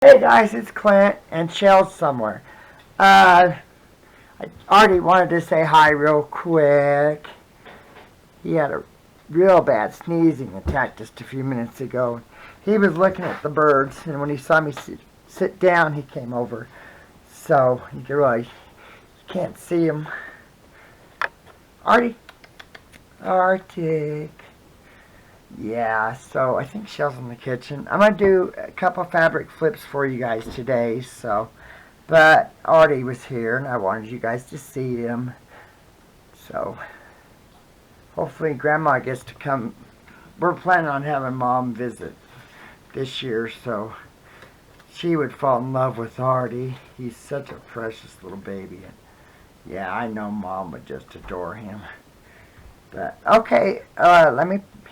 Hey guys, it's Clint and Chelle somewhere. I already wanted to say hi real quick. He had a real bad sneezing attack just a few minutes ago. He was looking at the birds, and when he saw me sit down, he came over. So you can really, you can't see him. Arctic. Yeah, so I think Chelle's in the kitchen. I'm going to do a couple fabric flips for you guys today, but Artie was here, and I wanted you guys to see him. So, hopefully Grandma gets to come. We're planning on having Mom visit this year, so she would fall in love with Artie. He's such a precious little baby. And yeah, I know Mom would just adore him. But, okay,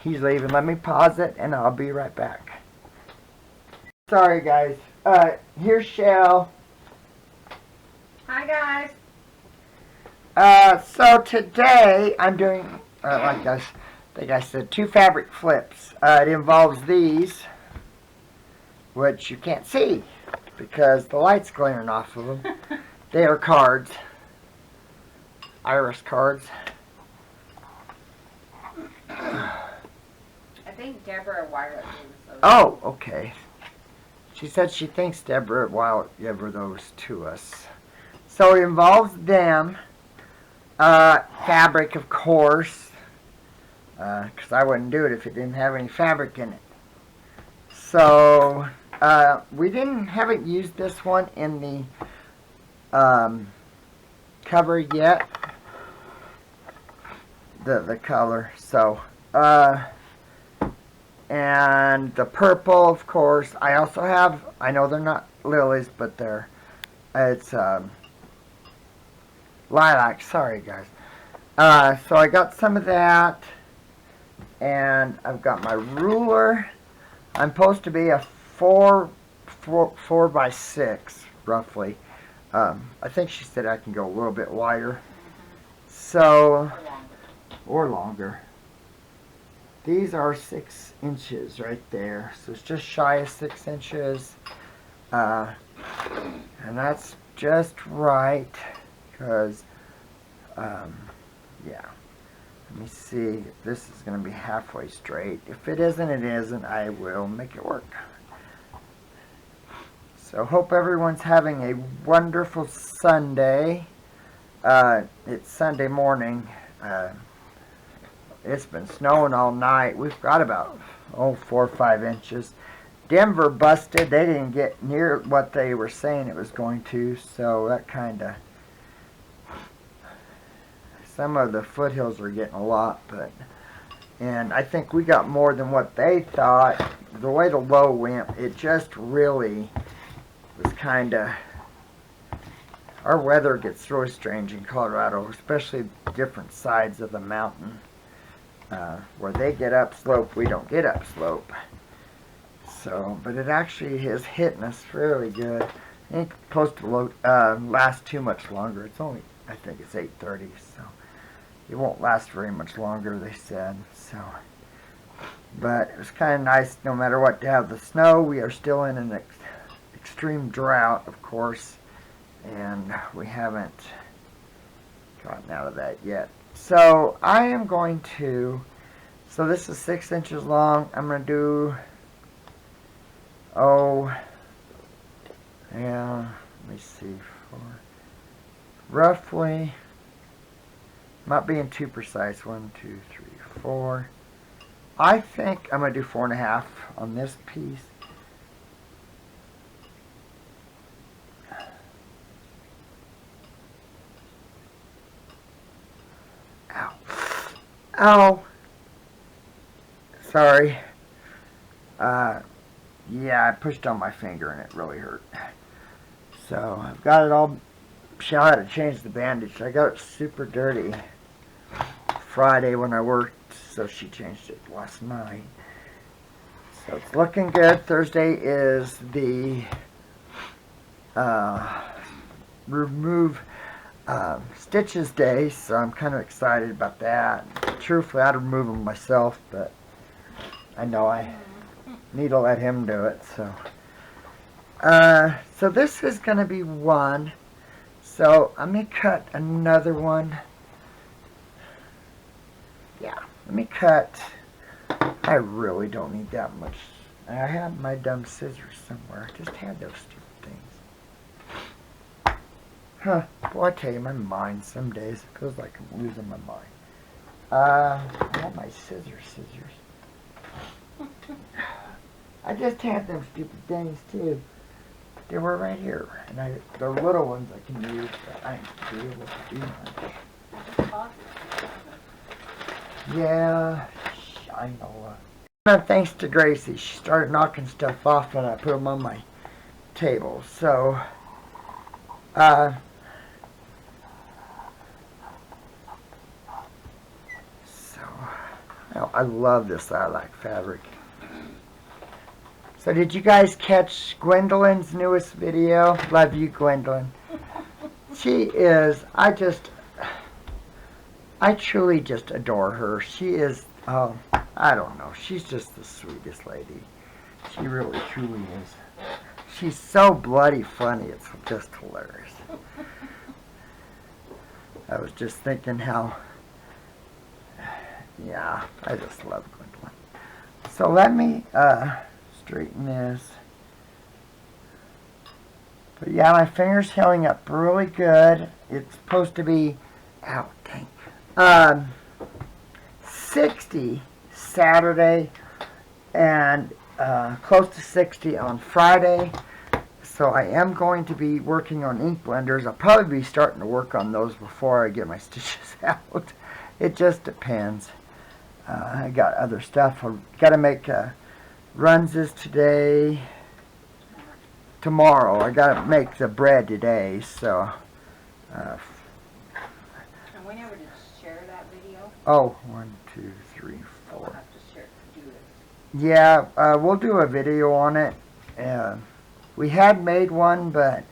he's leaving. Let me pause it, and I'll be right back. Sorry, guys. Here's Chelle. Hi, guys. So today I'm doing, like I think I said, 2 fabric flips. It involves these, which you can't see because the light's glaring off of them. They are cards, iris cards. I think Deborah Wyatt gave us those. Oh, okay. She said she thinks Deborah Wyatt gave those to us. So it involves them. Fabric, of course, because I wouldn't do it if it didn't have any fabric in it. So we haven't used this one in the cover yet. The color. So and the purple, of course. I also have. I know they're not lilies, but it's lilac. Sorry, guys. So I got some of that, and I've got my ruler. I'm supposed to be a 4 by 6, roughly. I think she said I can go a little bit wider. So, or longer. These are 6 inches right there. So it's just shy of 6 inches. And that's just right. Because, yeah. Let me see if this is going to be halfway straight. If it isn't, it isn't. I will make it work. So hope everyone's having a wonderful Sunday. It's Sunday morning. It's been snowing all night. We've got about 4 or 5 inches. Denver busted. They didn't get near what they were saying it was going to, so that kind of... Some of the foothills are getting a lot, and I think we got more than what they thought. The way the low went, it just really was kind of... Our weather gets really strange in Colorado, especially different sides of the mountain. Where they get upslope, we don't get upslope. So, but it actually is hitting us fairly good. I think supposed to last too much longer. It's only, I think it's 8:30, so it won't last very much longer, they said. So, but it was kind of nice, no matter what, to have the snow. We are still in an extreme drought, of course, and we haven't gotten out of that yet. So I am going to, so this is 6 inches long. I'm going to do, yeah, let me see, roughly, not being too precise, 1, 2, 3, 4. I think I'm going to do 4.5 on this piece. Ow. Sorry. Yeah, I pushed on my finger and it really hurt. So, I've got it all... Chelle had to change the bandage. I got it super dirty Friday when I worked, so she changed it last night. So, it's looking good. Thursday is the... remove... stitches day, so I'm kind of excited about that. Truthfully, I'd remove them myself, but I know I need to let him do it, so So this is going to be one. So let me cut another one. Yeah, let me cut. I really don't need that much. I have my dumb scissors somewhere. I just had those stupid things. Huh. Boy, I tell you, my mind some days, it feels like I'm losing my mind. I have my scissors. I just had them stupid things too. They were right here. And they're little ones I can use, but I ain't be able to do much. Yeah, I know. Thanks to Gracie, she started knocking stuff off when I put them on my table. So, I love this lilac fabric. So did you guys catch Gwendolyn's newest video? Love you, Gwendolyn. She is, I truly just adore her. She is, I don't know, she's just the sweetest lady. She really, truly is. She's so bloody funny, it's just hilarious. I was just thinking how, yeah, I just love Gwendolyn. So let me, straighten this. But yeah, my finger's healing up really good. It's supposed to be, ow, dang, 60 Saturday and close to 60 on Friday. So I am going to be working on ink blenders. I'll probably be starting to work on those before I get my stitches out. It just depends. I got other stuff. I've got to make runses today. Tomorrow. I got to make the bread today. So. And whenever did you share that video? Oh, 1, 2, 3, 4. We'll have to share, do it. Yeah, we'll do a video on it. We had made one, but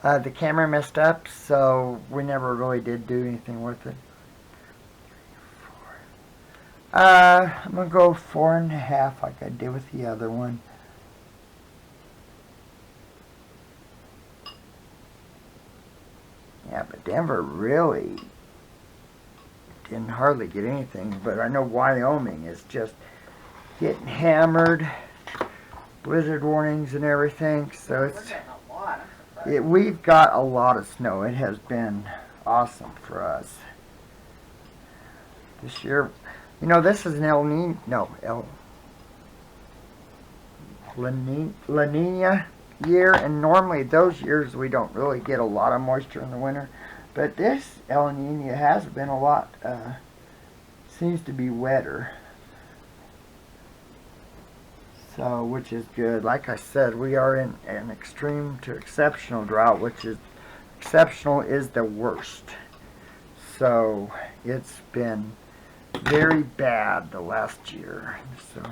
the camera messed up, so we never really did do anything with it. I'm going to go 4.5 like I did with the other one. Yeah, but Denver really didn't hardly get anything, but I know Wyoming is just getting hammered. Blizzard warnings and everything, so it's... We're getting a lot, I'm surprised. We've got a lot of snow. It has been awesome for us. This year, you know, this is an La Nina year, and normally those years we don't really get a lot of moisture in the winter, but this El Nino has been a lot, seems to be wetter. So, which is good. Like I said, we are in an extreme to exceptional drought, which is, exceptional is the worst. So, it's been very bad the last year. So,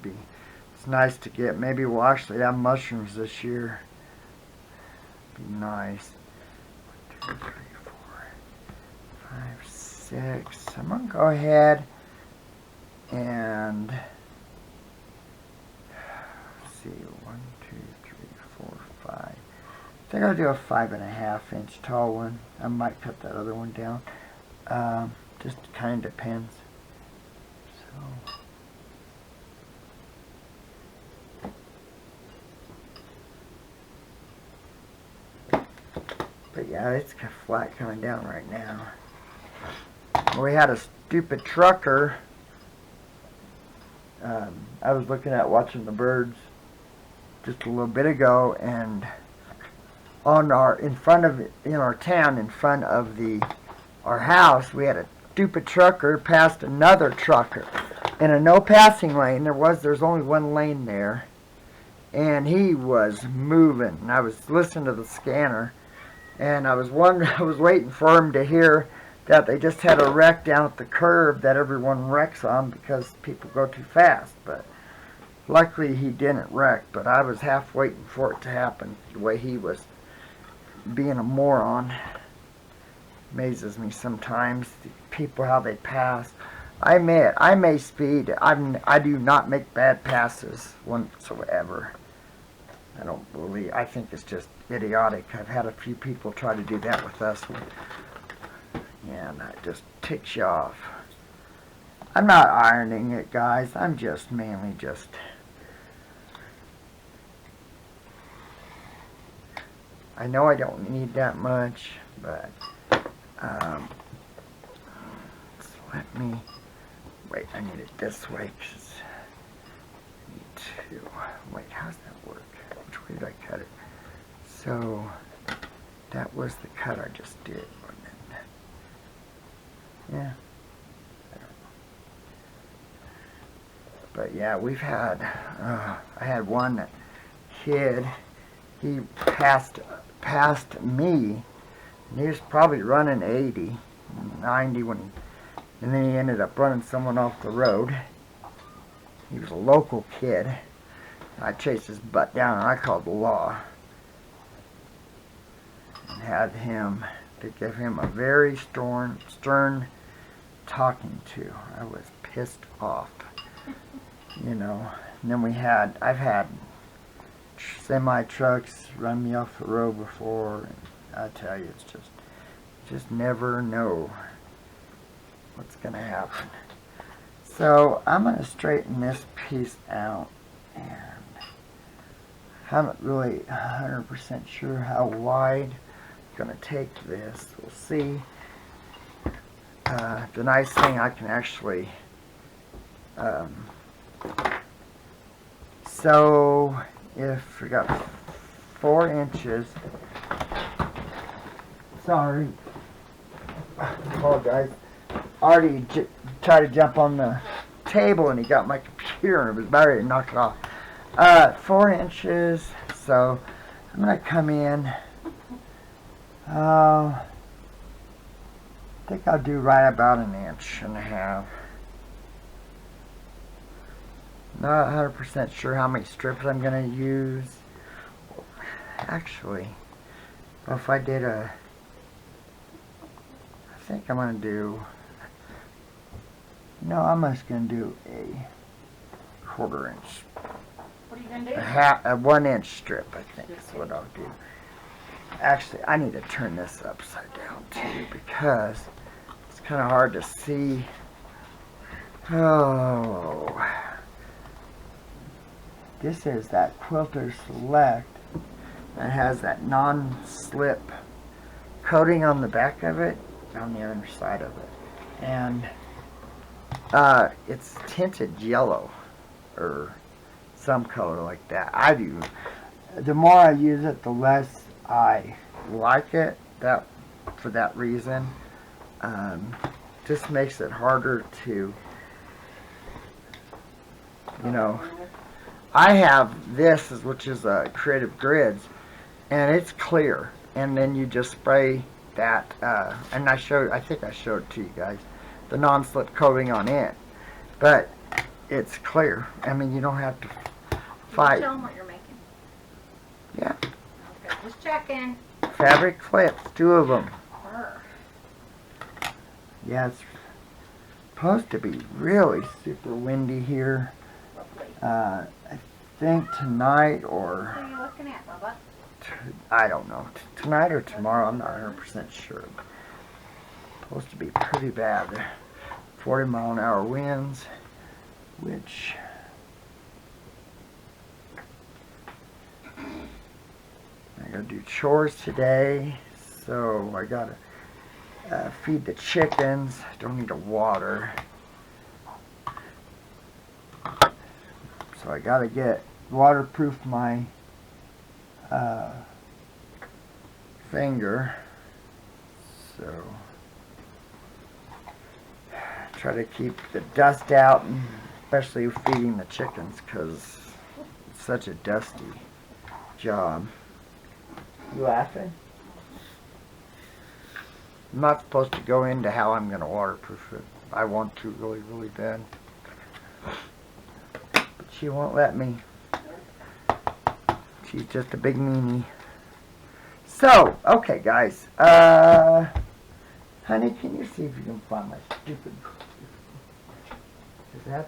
it's nice to get, maybe we'll actually have mushrooms this year. Be nice. 1, 2, 3, 4, 5, 6. I'm going to go ahead and let's see, 1, 2, 3, 4, 5. I think I'll do a 5.5 inch tall one. I might cut that other one down. Just kind of depends. So, but yeah, it's kind of flat coming down right now. We had a stupid trucker. I was looking at watching the birds just a little bit ago, and on in our town, in front of our house, we had a stupid trucker passed another trucker in a no passing lane. There's only one lane there, and he was moving. And I was listening to the scanner, and I was waiting for him to hear that they just had a wreck down at the curb that everyone wrecks on because people go too fast. But luckily he didn't wreck, but I was half waiting for it to happen, the way he was being a moron. Amazes me sometimes, the people, how they pass. I may speed. I do not make bad passes whatsoever. I think it's just idiotic. I've had a few people try to do that with us, and it just ticks you off. I'm not ironing it, guys. I'm just mainly just... I know I don't need that much, but so let me... Wait, I need it this way, because I need to... Wait, how's that work? Which way did I cut it? So, that was the cut I just did, wasn't it? Yeah. But yeah, we've had, I had one kid, he passed me, and he was probably running 80, 90 and then he ended up running someone off the road. He was a local kid. I chased his butt down and I called the law. And had to give him a very stern talking to. I was pissed off. You know, and then I've had semi-trucks run me off the road before, and I tell you, it's just never know what's going to happen. So, I'm going to straighten this piece out, and haven't really 100% sure how wide I'm going to take this. We'll see. The nice thing, I can actually so if we got 4 inches, sorry, apologize, already tried to jump on the table and he got my computer and it was about ready to knock it off. 4 inches, so I'm going to come in, I think I'll do right about 1.5 inches. Not 100% sure how many strips I'm going to use. Actually, if I did I think I'm going to do, no, I'm just going to do a 1/4 inch. What are you going to do? A 1 inch strip, I think is what I'll do. Actually, I need to turn this upside down too because it's kind of hard to see. Oh. This is that Quilter Select that has that non-slip coating on the back of it, on the other side of it. And it's tinted yellow or some color like that. I do. The more I use it, the less I like it. For that reason. Just makes it harder to, you know. I have this, which is a Creative Grids, and it's clear. And then you just spray that, and I think I showed it to you guys, the non-slip coating on it. But it's clear. I mean, you don't have to fight. Can you tell them what you're making? Yeah. Okay, just checking. Fabric clips, 2 of them. Her. Yeah, it's supposed to be really super windy here. I think tonight or... What are you looking at, Bubba? I don't know. Tonight or tomorrow, I'm not 100% sure. Supposed to be pretty bad. 40-mile-an-hour winds, which... I gotta do chores today, so I gotta feed the chickens. Don't need to water. So I gotta waterproof my finger. So try to keep the dust out, and especially feeding the chickens because it's such a dusty job. You laughing? I'm not supposed to go into how I'm going to waterproof it. I want to really, really bad. But she won't let me. She's just a big meanie. So, okay guys. Honey, can you see if you can find my stupid... 'Cause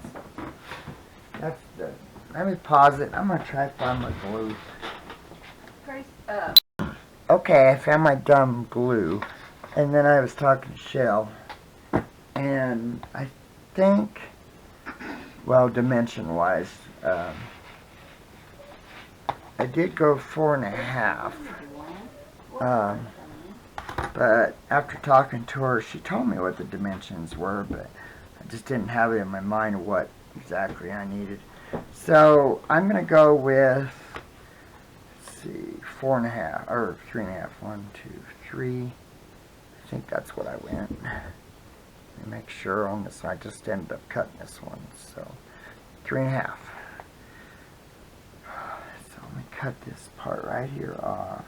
that's the, let me pause it. I'm gonna try to find my glue. Grace, Okay, I found my dumb glue. And then I was talking to Chelle. And I think, well, dimension-wise, I did go 4.5. But after talking to her, she told me what the dimensions were, but I just didn't have it in my mind what exactly I needed. So I'm going to go with, let's see, 4.5, or 3.5. 1, 2, 3. I think that's what I went. Let me make sure on this. I just ended up cutting this one. So 3.5. So let me cut this part right here off.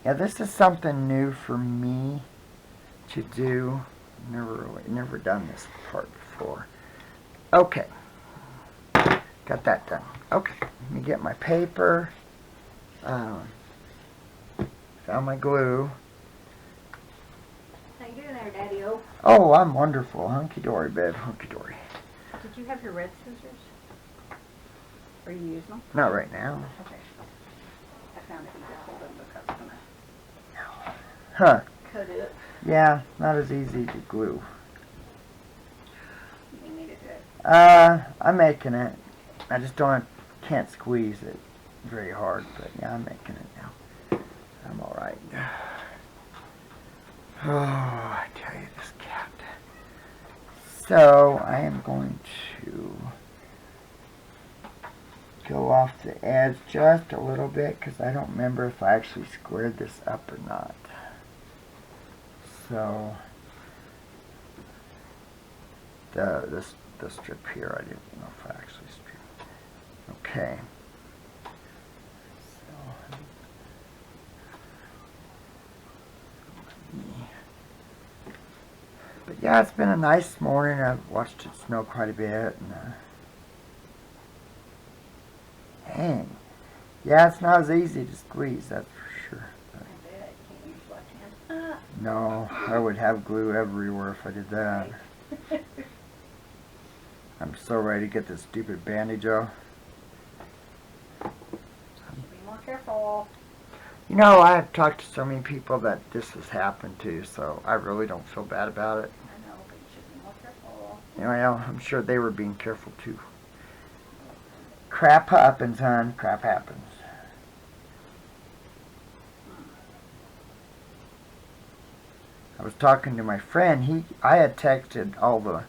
Yeah, this is something new for me to do. Never done this part before. Okay, got that done. Okay, let me get my paper. Found my glue. how you doing there, Daddy-O? Oh, I'm wonderful. Hunky-dory, babe. Hunky-dory. Did you have your red scissors? Or you use them? Not right now. Okay. I found it easier to hold them because I'm gonna Huh. cut it. Yeah, not as easy to glue. You need it to. I'm making it. I just can't squeeze it very hard, but yeah, I'm making it now. I'm alright. Oh, I tell you, this cat. So, I am going to go off the edge just a little bit, because I don't remember if I actually squared this up or not. So, the strip here, I didn't know if I actually stripped. Okay. So, but yeah, it's been a nice morning. I've watched it snow quite a bit. And, dang. Yeah, it's not as easy to squeeze, that's for sure. But I bet you can't use left hand. no, I would have glue everywhere if I did that. I'm so ready to get this stupid bandage off. Be more careful. You know, I've talked to so many people that this has happened to, so I really don't feel bad about it. I know, but you should be more careful. Well, I'm sure they were being careful too. Crap happens, hon. Crap happens. I was talking to my friend. I had texted all the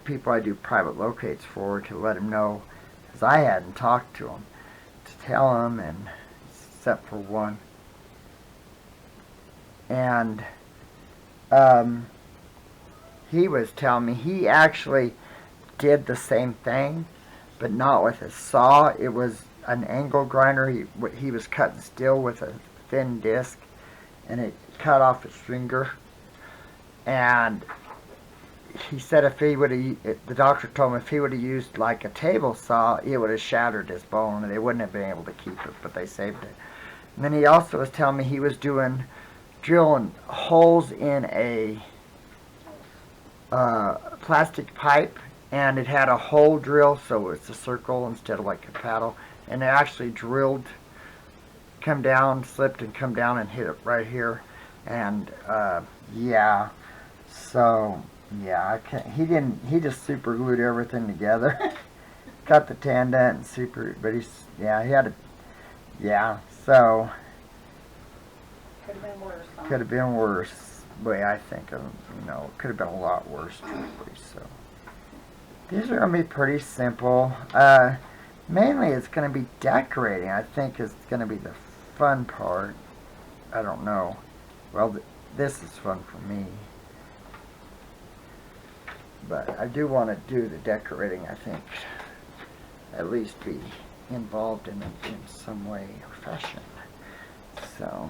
people I do private locates for to let him know, because I hadn't talked to him, to tell him, and except for one. And he was telling me he actually did the same thing, but not with a saw. It was an angle grinder. He was cutting steel with a thin disc, and it cut off his finger. And he said the doctor told him if he would have used like a table saw, it would have shattered his bone, and they wouldn't have been able to keep it, but they saved it. And then he also was telling me he was drilling holes in a plastic pipe, and it had a hole drill, so it's a circle instead of like a paddle, and it actually drilled, slipped and come down and hit it right here. And yeah, so yeah, I can't, he just super glued everything together. Cut the tendon and he had to, yeah, so Could have been worse. Huh? could have been worse, way I think of, it could have been a lot worse, truthfully. So these are going to be pretty simple. Mainly it's going to be decorating, I think, is going to be the fun part. I don't know. Well, this is fun for me. But I do want to do the decorating, I think. At least be involved in it in some way or fashion. So,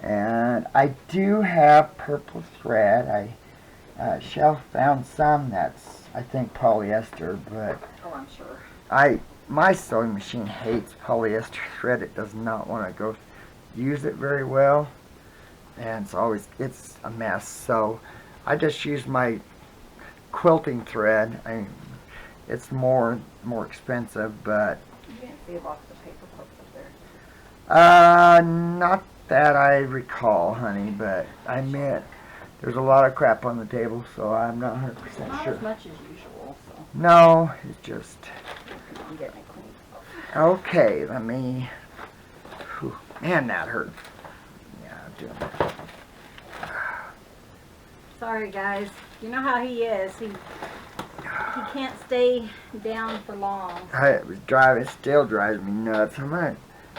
and I do have purple thread. Chelle found some that's, I think, polyester, but Oh, I'm sure. I my sewing machine hates polyester thread. It does not want to go use it very well, and it's a mess. So I just use my quilting thread. It's more expensive, but You didn't see a box of paper clips up there. not that I recall, honey. But I admit there's a lot of crap on the table, so I'm not 100% Not sure. as much as usual, so No, it's just I'm getting it clean. okay. Let me. Whew, man, that hurt. Yeah, I'm doing it. Sorry, guys. You know how he is. He can't stay down for long. It still drives me nuts.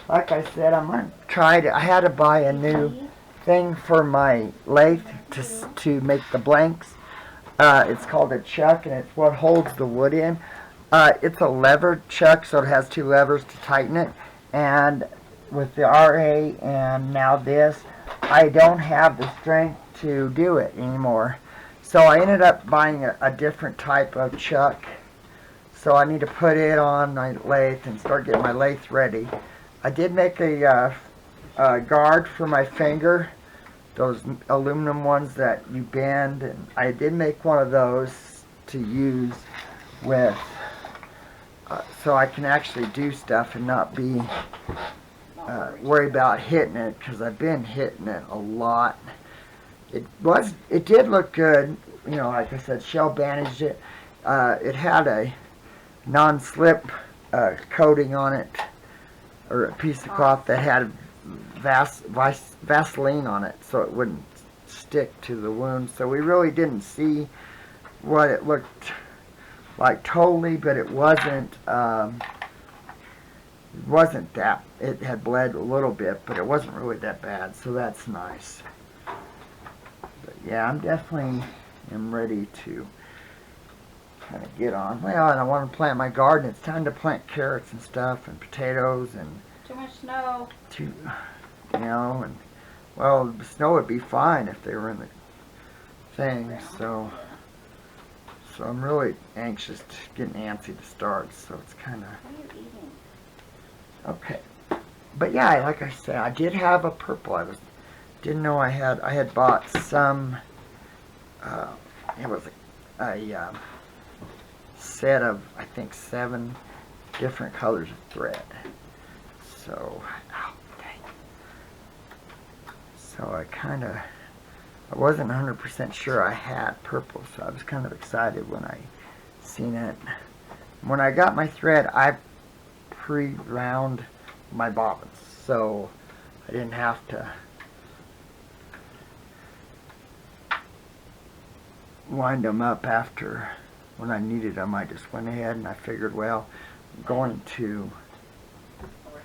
Like I said, I'm gonna try to. I had to buy a new thing for my lathe to make the blanks. It's called a chuck, and it's what holds the wood in. It's a levered chuck, so it has two levers to tighten it. And with the RA and now this, I don't have the strength to do it anymore. So I ended up buying a different type of chuck. So I need to put it on my lathe and start getting my lathe ready. I did make a guard for my finger, those aluminum ones that you bend, and I did make one of those to use with, so I can actually do stuff and not be worry about hitting it, because I've been hitting it a lot. It did look good, you know, like I said, Chelle bandaged it. It had a non-slip coating on it, or a piece of cloth that had Vaseline on it, so it wouldn't stick to the wound. So we really didn't see what it looked like totally, but it wasn't that. It had bled a little bit, but it wasn't really that bad, so that's nice. But yeah, I'm definitely ready to kind of get on. Well, and I want to plant my garden. It's time to plant carrots and stuff, and potatoes, and Too much snow. and well, the snow would be fine if they were in the thing. So I'm really anxious, getting antsy to start. So it's kind of What are you eating? okay. But yeah, like I said, I did have a purple. Didn't know I had bought some. It was a set of, I think, 7 different colors of thread. So, dang. So I wasn't 100% sure I had purple, so I was kind of excited when I seen it. When I got my thread, I pre-round my bobbins, so I didn't have to wind them up after when I needed them. I just went ahead and I figured, well, I'm going to. Over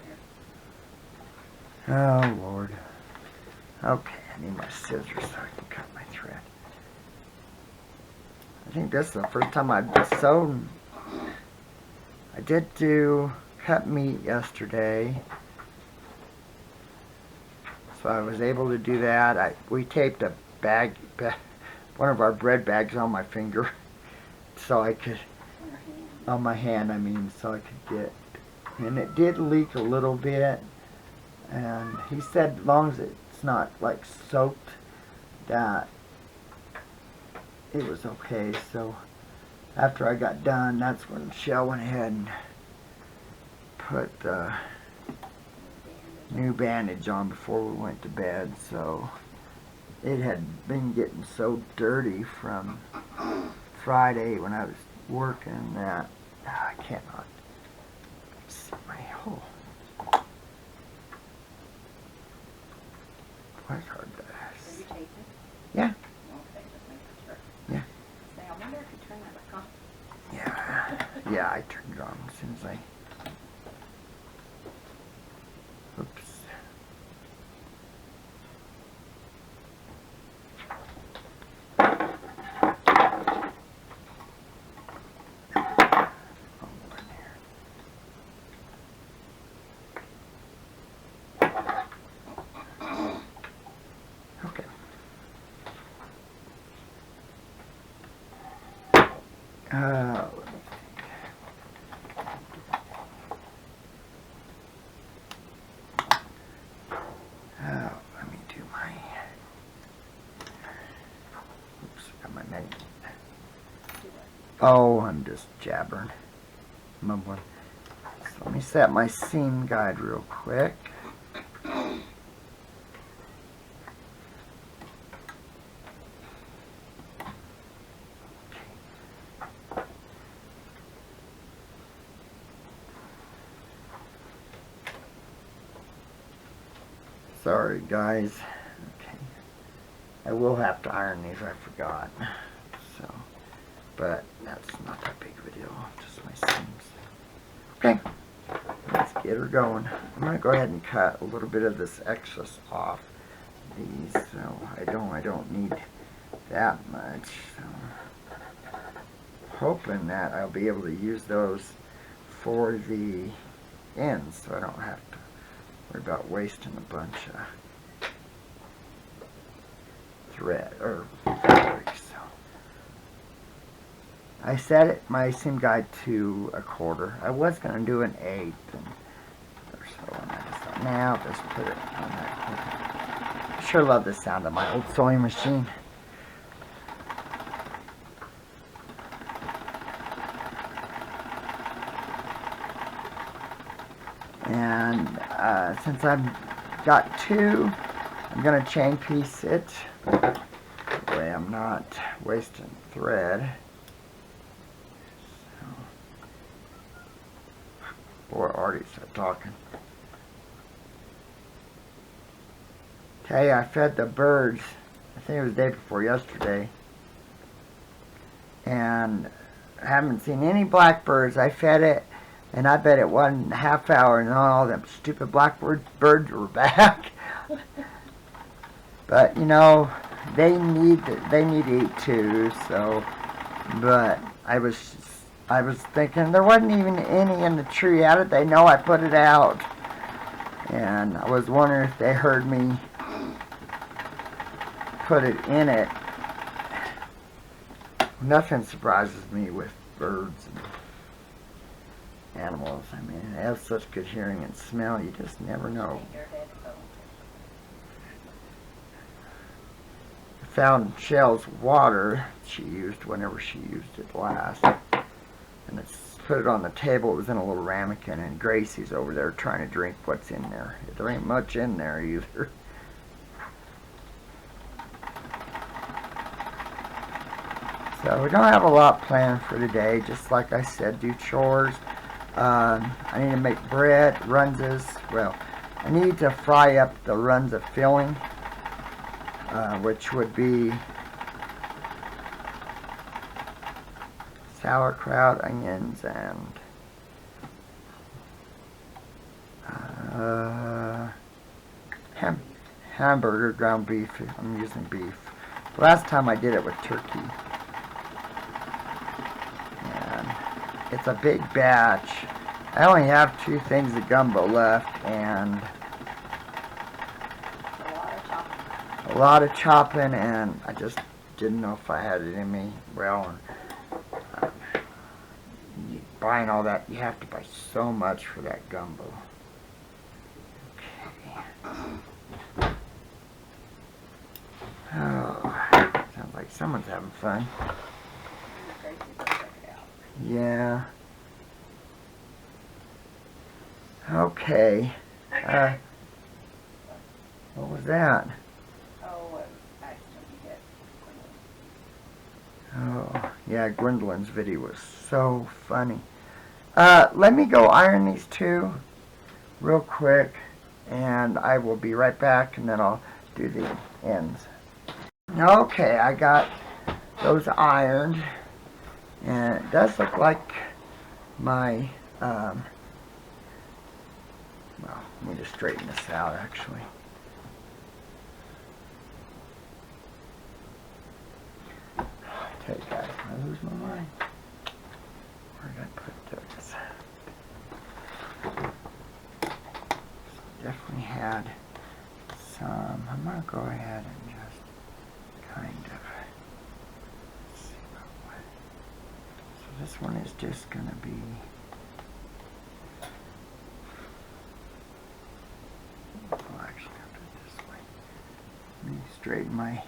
here. Oh Lord. Okay, I need my scissors so I can cut my thread. I think this is the first time I've sewn. I did do cut meat yesterday, so I was able to do that. We taped a one of our bread bags on my finger, so I could, on my hand, I mean, so I could get, and it did leak a little bit, and he said as long as it's not like soaked, that it was okay. So after I got done, that's when Chelle went ahead and put the new bandage on before we went to bed. So it had been getting so dirty from Friday when I was working that I cannot see my hole. It's hard to Are you taping? Yeah. Okay, just making sure. Yeah. Say, I wonder if you turn that back on. Yeah, yeah, I turned it on as soon as I. Oops. Okay. Oh, I'm just jabbering, mumbling. So let me set my seam guide real quick. Sorry, guys. Okay. I will have to iron these, I forgot. So, but that's not that big of a deal, just my seams. Okay, let's get her going. I'm going to go ahead and cut a little bit of this excess off these, so I don't need that much. So, hoping that I'll be able to use those for the ends, so I don't have to worry about wasting a bunch of thread or fabric. So I set it, my seam guide, to 1/4. I was going to do an 1/8 or so, and I just thought, nah, I'll just put it on that. I sure love the sound of my old sewing machine. And since I've got 2, I'm going to chain piece it. That way I'm not wasting thread. So, boy, I already started talking. Okay, I fed the birds, I think it was the day before yesterday. And I haven't seen any blackbirds. I fed it. And I bet it wasn't a half hour and all them stupid blackbirds were back. But you know, they need to eat too. So, but I was thinking there wasn't even any in the tree. How did they know I put it out? And I was wondering if they heard me put it in it. Nothing surprises me with birds and animals. I mean, they have such good hearing and smell, you just never know. I found Chelle's water she used whenever she used it last, and it's put it on the table. It was in a little ramekin, and Gracie's over there trying to drink what's in there. There ain't much in there either. So we don't have a lot planned for today. Just like I said, do chores. I need to make bread, runses. Well, I need to fry up the runs of filling, which would be sauerkraut, onions, and hamburger, ground beef. I'm using beef. Last time I did it with turkey. It's a big batch. I only have 2 things of gumbo left, and a lot of chopping, and I just didn't know if I had it in me. Well, buying all that, you have to buy so much for that gumbo. Okay. Oh, sounds like someone's having fun. Yeah. Okay. What was that? Oh, yeah, Gwendolyn's video was so funny. Let me go iron these 2 real quick, and I will be right back, and then I'll do the ends. Okay, I got those ironed. And it does look like my, well, let me just straighten this out, actually. I tell you guys, I lose my mind. Where did I put those? Definitely had some. I'm going to go ahead and just kind of. This one is just going to be actually I'll do it this way. Let me straighten my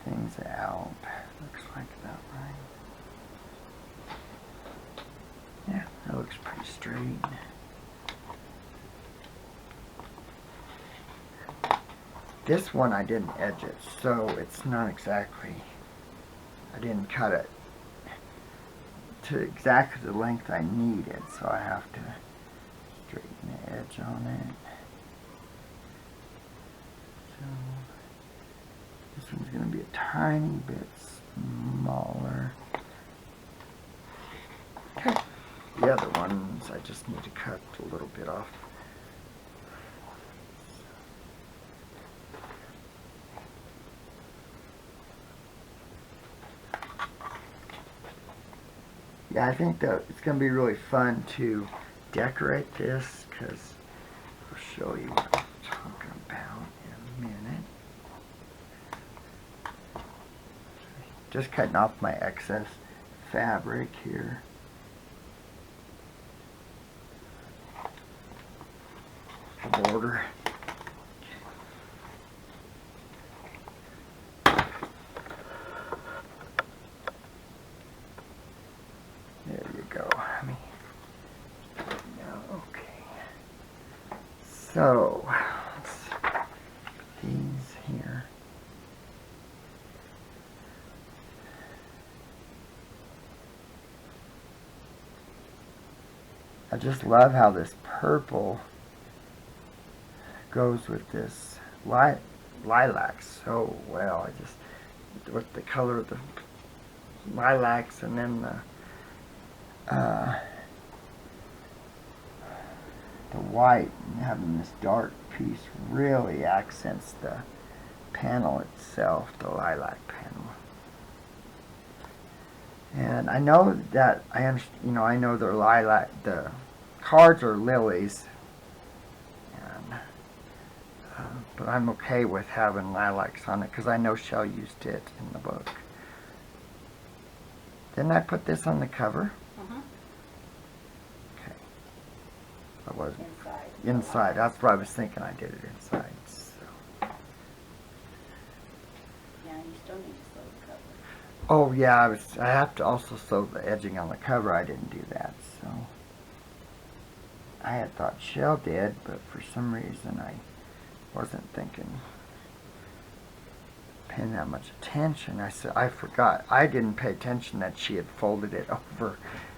things out. Looks like that, right? Yeah, that looks pretty straight. This one I didn't edge it, so it's not exactly, I didn't cut it to exactly the length I needed, so I have to straighten the edge on it. So this one's going to be a tiny bit smaller. Okay. The other ones I just need to cut a little bit off. Yeah, I think that it's going to be really fun to decorate this, because I'll show you what I'm talking about in a minute. Just cutting off my excess fabric here. The border. There you go. Let me now, okay. So let's put these here. I just love how this purple goes with this lilac so well. I just, with the color of the lilacs, and then the white, and having this dark piece really accents the panel itself, the lilac panel. And I know that I know they're lilac. The cards are lilies, and but I'm okay with having lilacs on it because I know Chelle used it in the book. Didn't I put this on the cover? Mm-hmm. Okay. I wasn't. Inside. Inside. That's what I was thinking. I did it inside. So. Yeah, you still need to sew the cover. Oh yeah, I have to also sew the edging on the cover. I didn't do that, so I had thought Chelle did, but for some reason I wasn't paying that much attention. I forgot. I didn't pay attention that she had folded it over,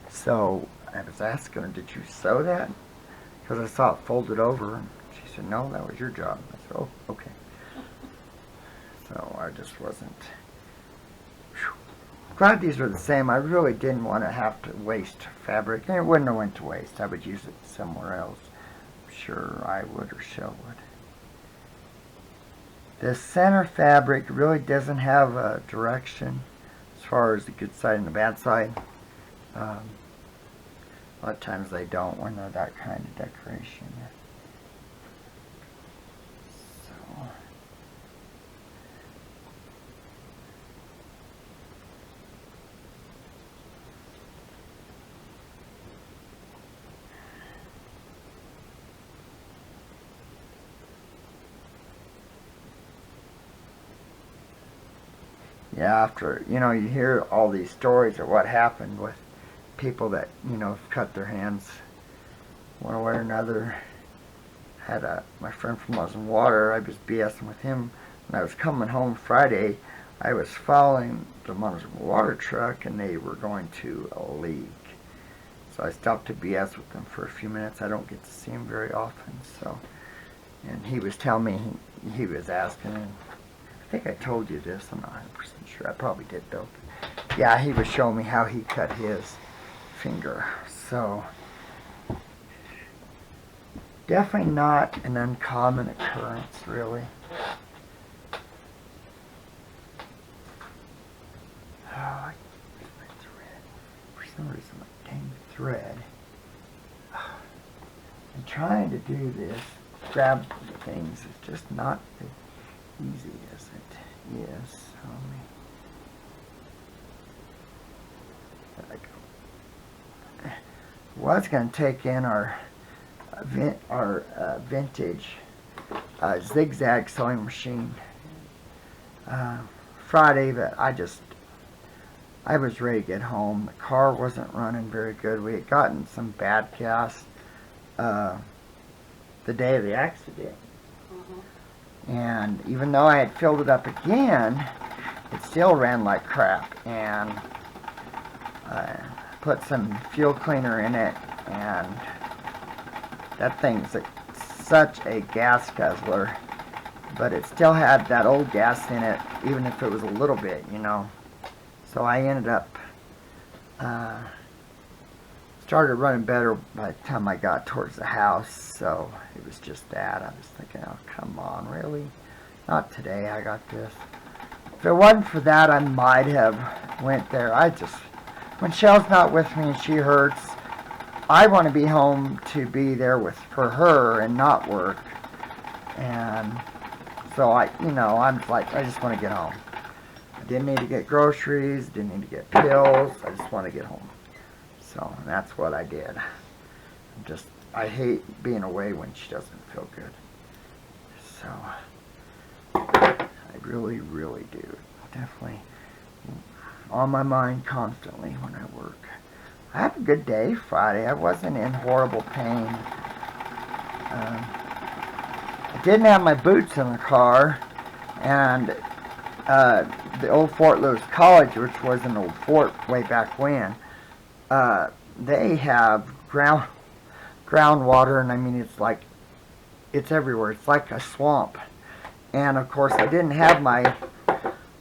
so I was asking her, "Did you sew that?" Because I saw it folded over, and she said, "No, that was your job." I said, "Oh, okay." So I just wasn't. Glad these are the same. I really didn't want to have to waste fabric, and it wouldn't have went to waste. I would use it somewhere else. I'm sure I would, or Chelle would. The center fabric really doesn't have a direction as far as the good side and the bad side. A lot of times they don't when they're that kind of decoration. So. Yeah, after, you hear all these stories of what happened with people that, cut their hands one way or another. Had my friend from Loves and Water, I was BSing with him. When I was coming home Friday, I was following the Loves and Water truck, and they were going to a leak. So I stopped to BS with them for a few minutes. I don't get to see him very often, so. And he was telling me, he was asking, and I think I told you this, I'm not 100% sure. I probably did though. Yeah, he was showing me how he cut his finger. So, definitely not an uncommon occurrence, really. Oh, I used my thread. For some reason, my dang thread. And trying to do this, grab things, is just not easy as it is. There I go. Was going to take in our vintage zigzag sewing machine Friday, but I just I was ready to get home. The car wasn't running very good. We had gotten some bad gas the day of the accident. And even though I had filled it up again, it still ran like crap. And I put some fuel cleaner in it, and that thing's such a gas guzzler. But it still had that old gas in it, even if it was a little bit, you know. So I ended up started running better by the time I got towards the house. So it was just that. I was thinking, oh, come on, really? Not today, I got this. If it wasn't for that, I might have went there. When Chelle's not with me and she hurts, I want to be home to be there for her and not work. And so I'm like, I just want to get home. I didn't need to get groceries, didn't need to get pills. I just want to get home. So that's what I did. I hate being away when she doesn't feel good. So I really, really do. Definitely on my mind constantly when I work. I had a good day Friday. I wasn't in horrible pain. I didn't have my boots in the car, and the old Fort Lewis College, which was an old fort way back when, they have groundwater, and I mean it's everywhere. It's like a swamp. And of course I didn't have my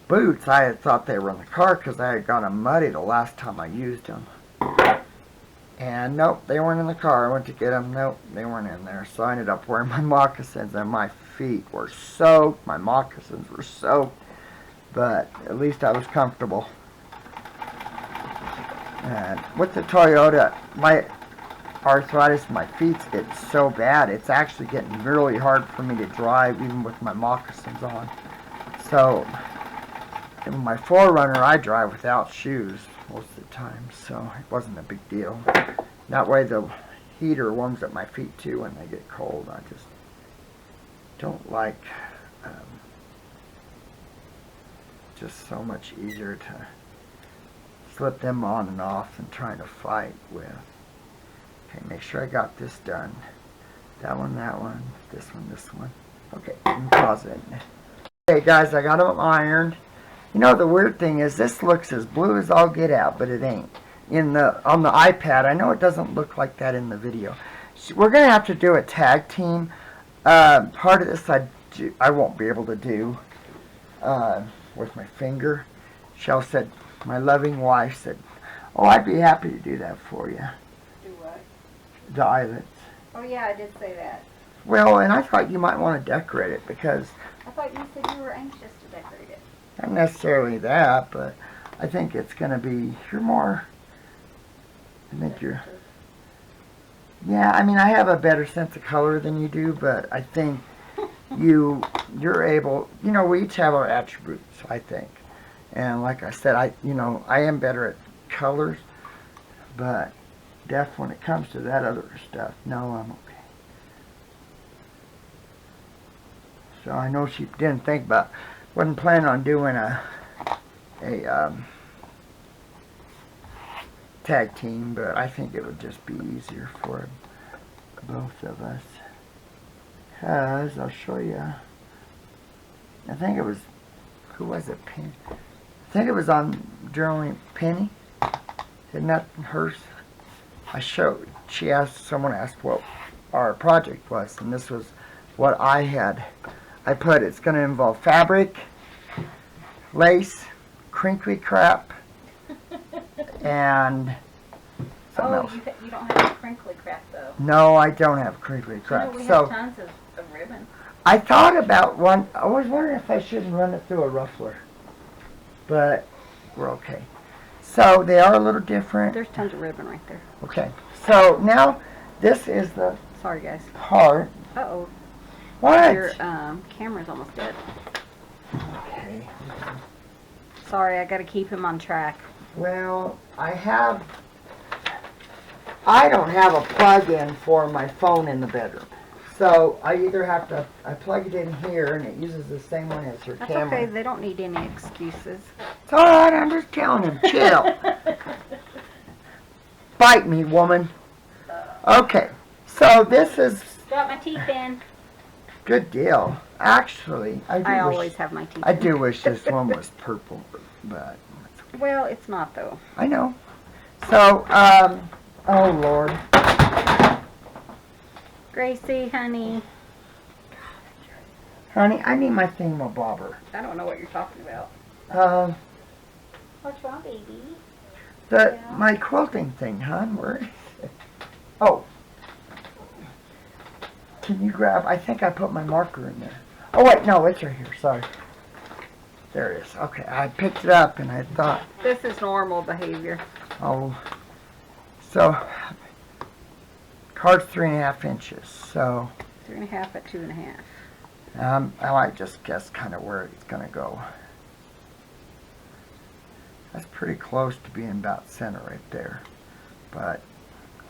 boots. I had thought they were in the car because I had got them muddy the last time I used them. And nope, they weren't in the car. I went to get them. Nope, they weren't in there. So I ended up wearing my moccasins, and my feet were soaked. My moccasins were soaked. But at least I was comfortable. And with the Toyota, my arthritis in my feet's getting so bad, it's actually getting really hard for me to drive even with my moccasins on. So in my 4Runner, I drive without shoes most of the time, so it wasn't a big deal. That way the heater warms up my feet too when they get cold. I just don't like, just so much easier to slip them on and off than trying to fight with. Okay, make sure I got this done. That one, this one, this one. Okay, you can pause it. Okay guys, I got them ironed. You know, the weird thing is this looks as blue as all get out, but it ain't. On the iPad, I know it doesn't look like that in the video. We're going to have to do a tag team. Part of this I won't be able to do with my finger. Chelle said, my loving wife said, oh, I'd be happy to do that for you. Do what? The eyelets. Oh yeah, I did say that. Well, and I thought you might want to decorate it because... I thought you said you were anxious to decorate it. Not necessarily that, but I think it's going to be... You're more... I think you're... Yeah, I mean, I have a better sense of color than you do, but I think you're able... You know, we each have our attributes, I think. And like I said, I am better at colors, but when it comes to that other stuff, no, I'm okay. So I know she didn't think about, wasn't planning on doing a tag team, but I think it would just be easier for both of us. Because I'll show you. I think it was, who was it? Penny. I think it was on Journaling Penny. Isn't that hers? Someone asked what our project was, and this was what I had. I put, it's going to involve fabric, lace, crinkly crap, and something else. You don't have crinkly crap though. No, I don't have crinkly crap. We have tons of ribbon. I thought about one. I was wondering if I shouldn't run it through a ruffler, but we're okay. So they are a little different. There's tons of ribbon right there. Okay. So now this is the Sorry guys. part. Uh-oh. What? Your camera's almost dead. Okay. Sorry, I gotta keep him on track. Well, I don't have a plug-in for my phone in the bedroom. So I either have to, I plug it in here and it uses the same one as your That's camera. okay. They don't need any excuses. It's alright, I'm just telling him. Chill. Bite me, woman. Okay, so this is Got my teeth in. good deal. Actually, I always have my teeth I in. do wish this one was purple, but Well, it's not though. I know. So, oh Lord. Gracie, honey. Honey, I need my thingamabobber. I don't know what you're talking about. What's wrong, baby? My quilting thing, hon. Where is it? Oh. Can you grab, I think I put my marker in there. Oh wait, no, it's right here, sorry. There it is. Okay, I picked it up and I thought, This is normal behavior. oh, so, card's 3.5 inches, so 3.5 at 2.5. I might just guess kind of where it's going to go. That's pretty close to being about center right there. But,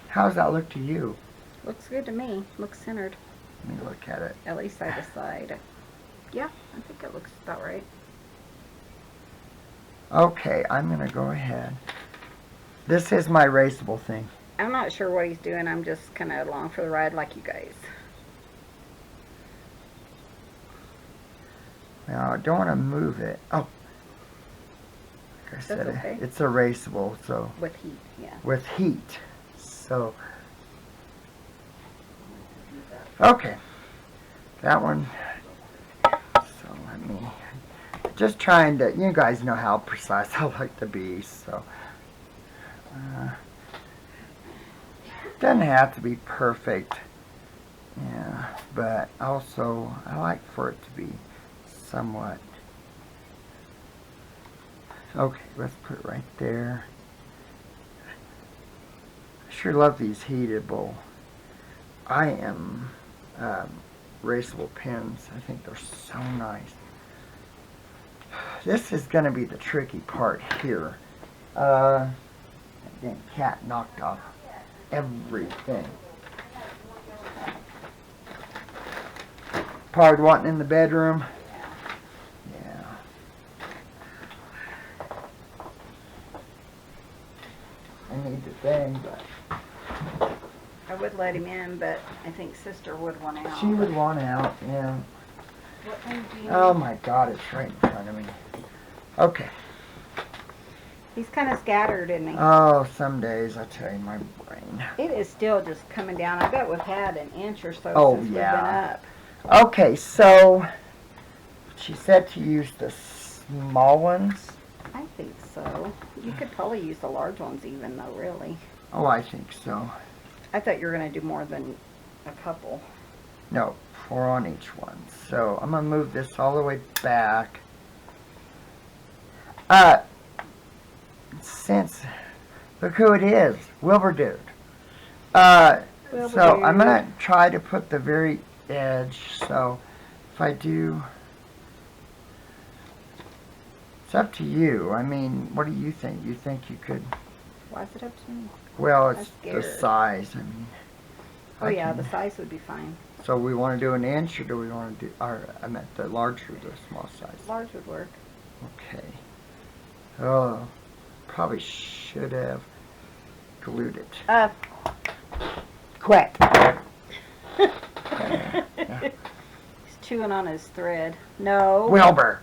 how does that look to you? Looks good to me. Looks centered. Let me look at it. At least side to side. Yeah, I think it looks about right. Okay, I'm going to go ahead. This is my erasable thing. I'm not sure what he's doing. I'm just kind of along for the ride like you guys. Now, I don't want to move it. Oh. Like I said, okay. it's erasable, so. With heat, yeah. With heat. So. Okay. That one. So, let me. Just trying to. You guys know how precise I like to be, so. Doesn't have to be perfect. Yeah. But also, I like for it to be somewhat. Okay, let's put it right there. I sure love these heatable. I am erasable pens. I think they're so nice. This is going to be the tricky part here. That dang cat knocked off everything. Part wanting in the bedroom. Yeah. I need the thing, but I would let him in, but I think Sister would want out. she would want out, yeah. What thing do you Oh need? my God, it's right in front of me. Okay. He's kind of scattered, isn't he? Oh, some days, I tell you, my brain. It is still just coming down. I bet we've had an inch or so Oh, since yeah. we've been up. Okay, so she said to use the small ones. I think so. You could probably use the large ones even, though, really. Oh, I think so. I thought you were going to do more than a couple. No, 4 on each one. So I'm going to move this all the way back. Since, look who it is, Wilbur Dude. So I'm going to try to put the very edge. So if I do, it's up to you. I mean, what do you think? You think you could? Why is it up to me? Well, I'm it's the scared. size. I mean. Oh, I yeah, can- the size would be fine. So we want to do an inch, or do we want to do? Or I meant the large or the small size. Large would work. Okay. Oh, probably should have glued it. Quit. He's chewing on his thread. No. Wilbur,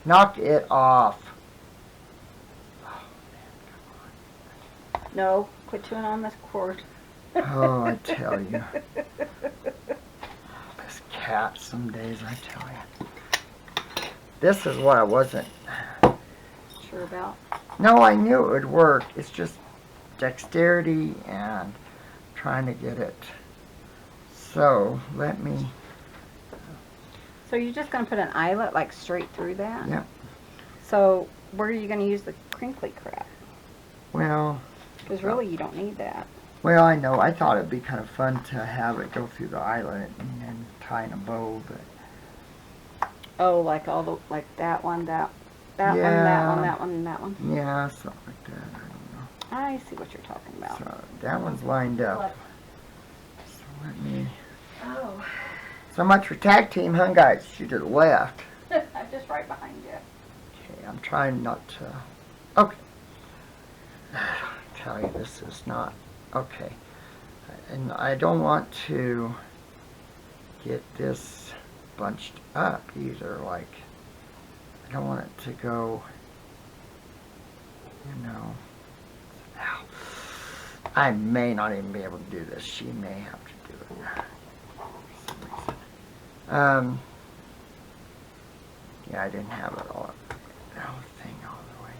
knock it off. No. Quit chewing on this cord. Oh, I tell you. This cat some days, I tell you. This is what I wasn't. Sure about. No, I knew it would work. It's just dexterity and trying to get it. So, let me. So you're just going to put an eyelet like straight through that? Yep. So where are you going to use the crinkly crap? Well, Because really you don't need that. well, I know. I thought it'd be kind of fun to have it go through the eyelet and then tie in a bow, but Oh, like all the, like that one, that one, that Yeah. one, that one, and that one. yeah, something like that. I don't know. I see what you're talking about. So that one's lined up. So let me. Oh. So much for tag team, huh, guys? She to the left. I'm just right behind you. Okay, I'm trying not to. Okay. I tell you, this is not okay. And I don't want to get this bunched up either. Like, I don't want it to go, you know. Ow. I may not even be able to do this. She may have to do it. For some reason. Yeah, I didn't have it all, the whole thing all the way.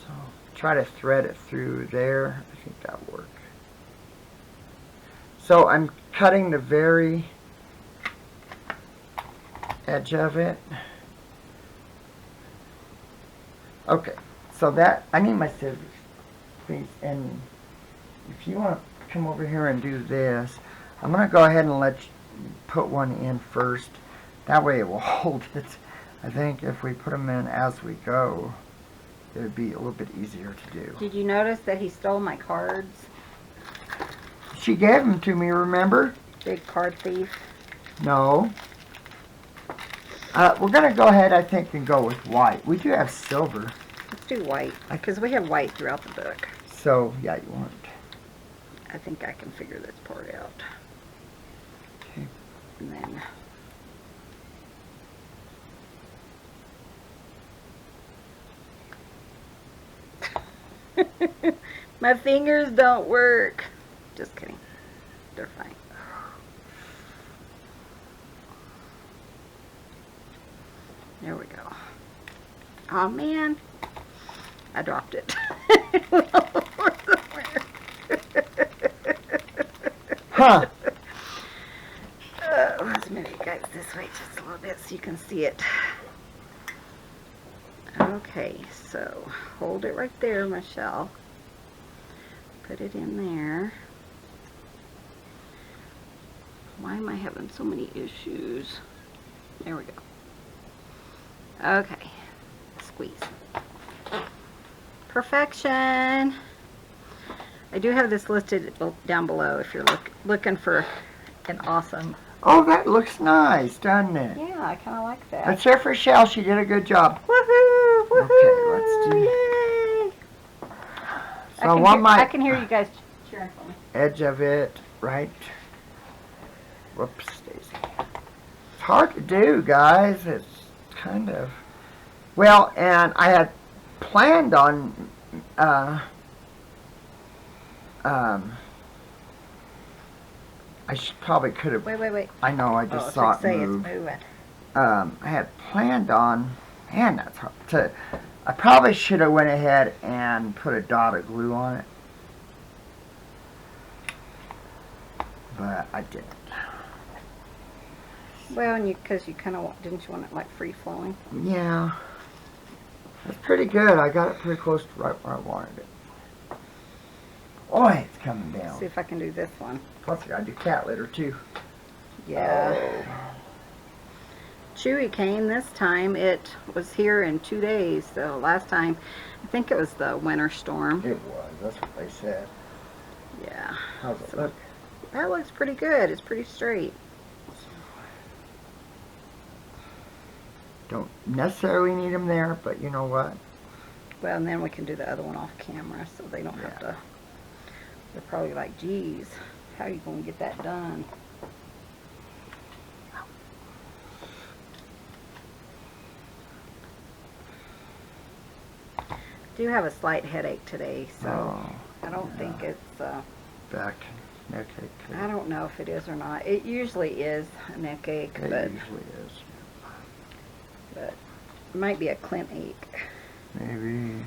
So, try to thread it through there. I think that'll work. So, I'm cutting the very edge of it. Okay, so that, I need my scissors, please. And if you want to come over here and do this, I'm going to go ahead and let you put one in first. That way it will hold it. I think if we put them in as we go, it would be a little bit easier to do. Did you notice that he stole my cards? She gave them to me, remember? Big card thief. No. We're going to go ahead, I think, and go with white. We do have silver. Let's do white, because we have white throughout the book. So, yeah, you want. I think I can figure this part out. Okay. And then... My fingers don't work. Just kidding. They're fine. There we go. Oh man, I dropped it. Huh. Let's move you guys this way just a little bit so you can see it. Okay, so hold it right there, Michelle. Put it in there. Why am I having so many issues? There we go. Okay, squeeze. Perfection. I do have this listed down below if you're looking for an awesome. Oh, that looks nice, doesn't it? Yeah, I kind of like that. Let's hear for Chelle. She did a good job. Woohoo! Woohoo! Okay, let's do. Yay! So I want I my can hear you guys cheering for me. edge of it right. Whoops, Daisy. It's hard to do, guys. It's kind of. Well, and I had planned on I probably could have. Wait. I know. I just saw it move. It's moving. I had planned on. Man, that's hard to. I probably should have went ahead and put a dot of glue on it, but I didn't. Well, and because you kind of didn't you want it like free flowing? Yeah, that's pretty good. I got it pretty close to right where I wanted it. Oh, it's coming down. See if I can do this one. Plus, I gotta do cat litter too. Yeah. Oh. Chewy came this time. It was here in 2 days. So last time, I think it was the winter storm. It was. That's what they said. Yeah. How's it look? That looks pretty good. It's pretty straight. Don't necessarily need them there, but you know what? Well, and then we can do the other one off camera so they don't have to. They're probably like, geez, how are you going to get that done? I do have a slight headache today, so I don't think it's, back neck ache. I don't know if it is or not. It usually is a neck ache, It but usually is. it might be a Clint ache. Maybe.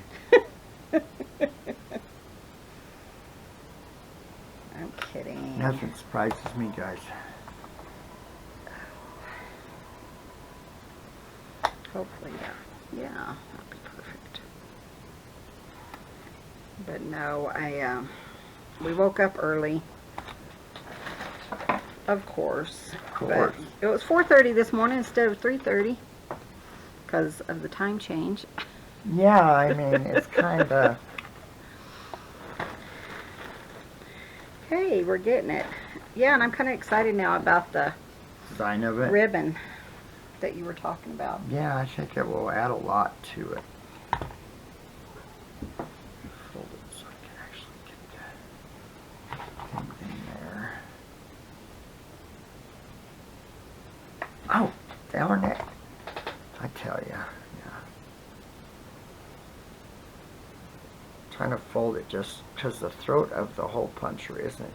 I'm kidding. Nothing surprises me, guys. Hopefully, yeah, that'll be perfect. But no, we woke up early. Of course. But it was 4:30 this morning instead of 3:30 because of the time change. Yeah, I mean, it's kind of. Hey, we're getting it. Yeah, and I'm kind of excited now about the design of it. ribbon that you were talking about. Yeah, I think it will add a lot to it. Fold it so I can actually get that thing in there. Oh, darn it. I tell ya, yeah. Trying to fold it just because the throat of the hole puncher isn't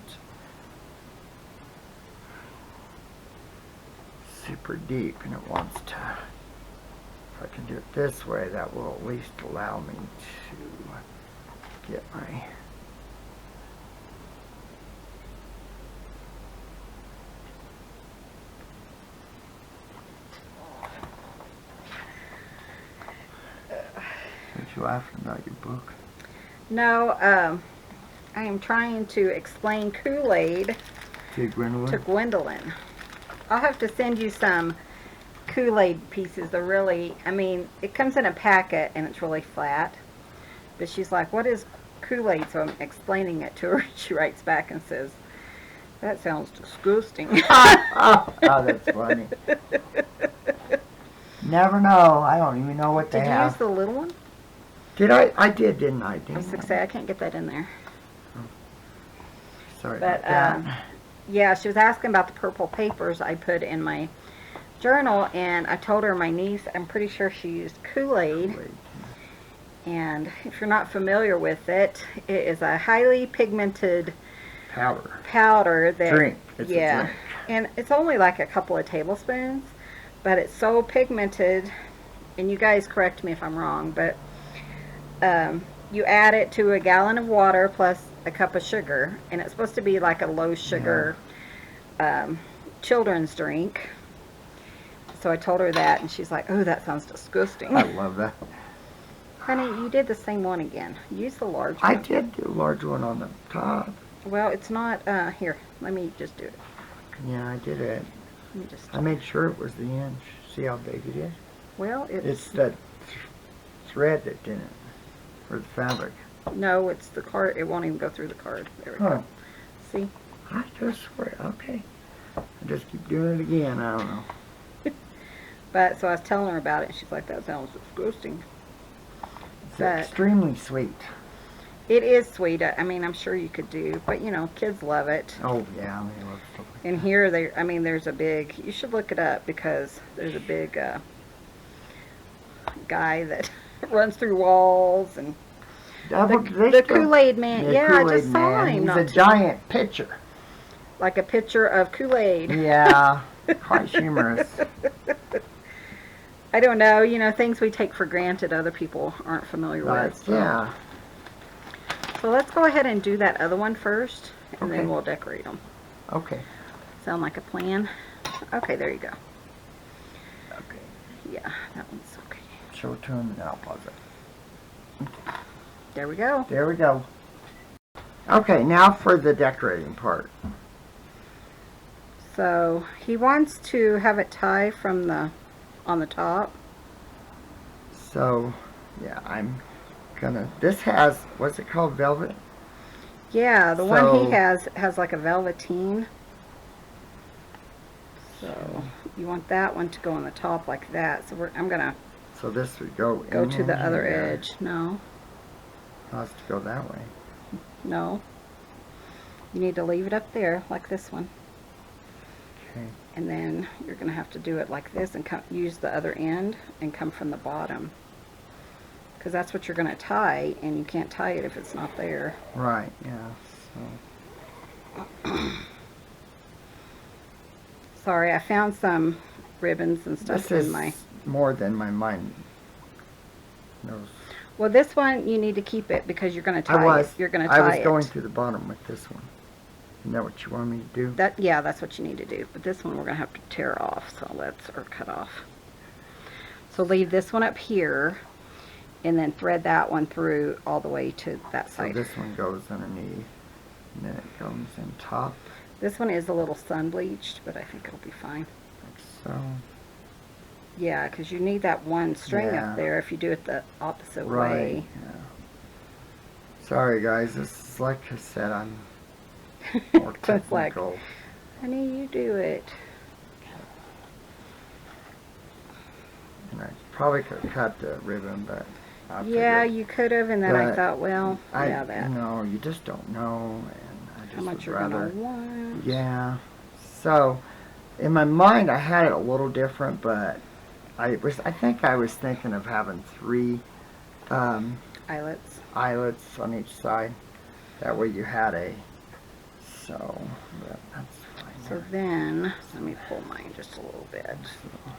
super deep, and it wants to, if I can do it this way, that will at least allow me to get my Aren't you laughing about your book? No, I am trying to explain Kool-Aid To Gwendolyn? to Gwendolyn. I'll have to send you some Kool-Aid pieces. They're really, I mean, it comes in a packet and it's really flat. But she's like, what is Kool-Aid? So I'm explaining it to her. She writes back and says, that sounds disgusting. Oh, that's funny. Never know. I don't even know what they Did you have. use the little one? Did I? I did, didn't I? I was going to say, I can't get that in there. Sorry But, about that. yeah, she was asking about the purple papers I put in my journal, and I told her my niece, I'm pretty sure she used Kool-Aid. And if you're not familiar with it, it is a highly pigmented powder that, Drink. It's yeah, a drink. and it's only like a couple of tablespoons, but it's so pigmented, and you guys correct me if I'm wrong, but you add it to a gallon of water plus a cup of sugar, and it's supposed to be like a low sugar children's drink. So I told her that, and she's like, oh, that sounds disgusting. I love that. Honey, you did the same one again. Use the large one. I did do a large one on the top. Well, it's not, here, let me just do it. Yeah, I did it. Let me just, I made sure it was the inch. See how big it is? well, It's the thread that didn't, or the fabric. no, it's the card. It won't even go through the card. There we Huh. go. See? I just swear. Okay. I just keep doing it again. I don't know. But, so I was telling her about it, and she's like, that sounds disgusting. It's But extremely sweet. it is sweet. I mean, I'm sure you could do, but, you know, kids love it. Oh, yeah. They love stuff like And that. here, I mean, there's a big, you should look it up, because there's a big guy that runs through walls, and the Kool-Aid man. The Yeah, I Kool-Aid just saw man. him. He's not a too- giant pitcher. Like a picture of Kool-Aid. Yeah. Quite humorous. I don't know, you know, things we take for granted other people aren't familiar Right. with. So. Yeah. So let's go ahead and do that other one first, and Okay. then we'll decorate them. Okay. Sound like a plan? Okay, there you go. Okay. Yeah, that one's okay. Show it to him and I'll pause it. There we go. There we go. Okay, now for the decorating part. So he wants to have it tie from on the top. So, yeah, I'm gonna, this has, what's it called, velvet? Yeah, the one So- he has like a velveteen. So you want that one to go on the top like that. So I'm gonna So this would go go in to the other here. edge. No, It has to go that way. no. You need to leave it up there like this one. Okay. And then you're going to have to do it like this and use the other end and come from the bottom. Because that's what you're going to tie, and you can't tie it if it's not there. Right, yeah. So, Sorry, I found some ribbons and stuff this in is my... more than my mind knows. Well, this one, you need to keep it because you're going to tie I was. it. You're going to tie I was it. going to the bottom with this one. Isn't that what you want me to do? Yeah, that's what you need to do. But this one we're going to have to tear off, or cut off. So leave this one up here, and then thread that one through all the way to that So side. this one goes underneath, and then it comes in top, This one is a little sun bleached, but I think it'll be fine. like so. Yeah, because you need that one string Yeah. up there if you do it the opposite Right. way. Yeah. Sorry guys, this is like I said, I'm more Clint's like, technical. Honey, you do it. And I probably could have cut the ribbon, but I Yeah, figured you could have, and then I But thought, well, yeah, you that. know, you just don't know, and I How just much would you're rather. gonna want. Yeah. So, in my mind, I had it a little different, but I think I was thinking of having 3 Eyelets. eyelets on each side. That way you had a. So, that's fine. So then, let me pull mine just a little bit. So,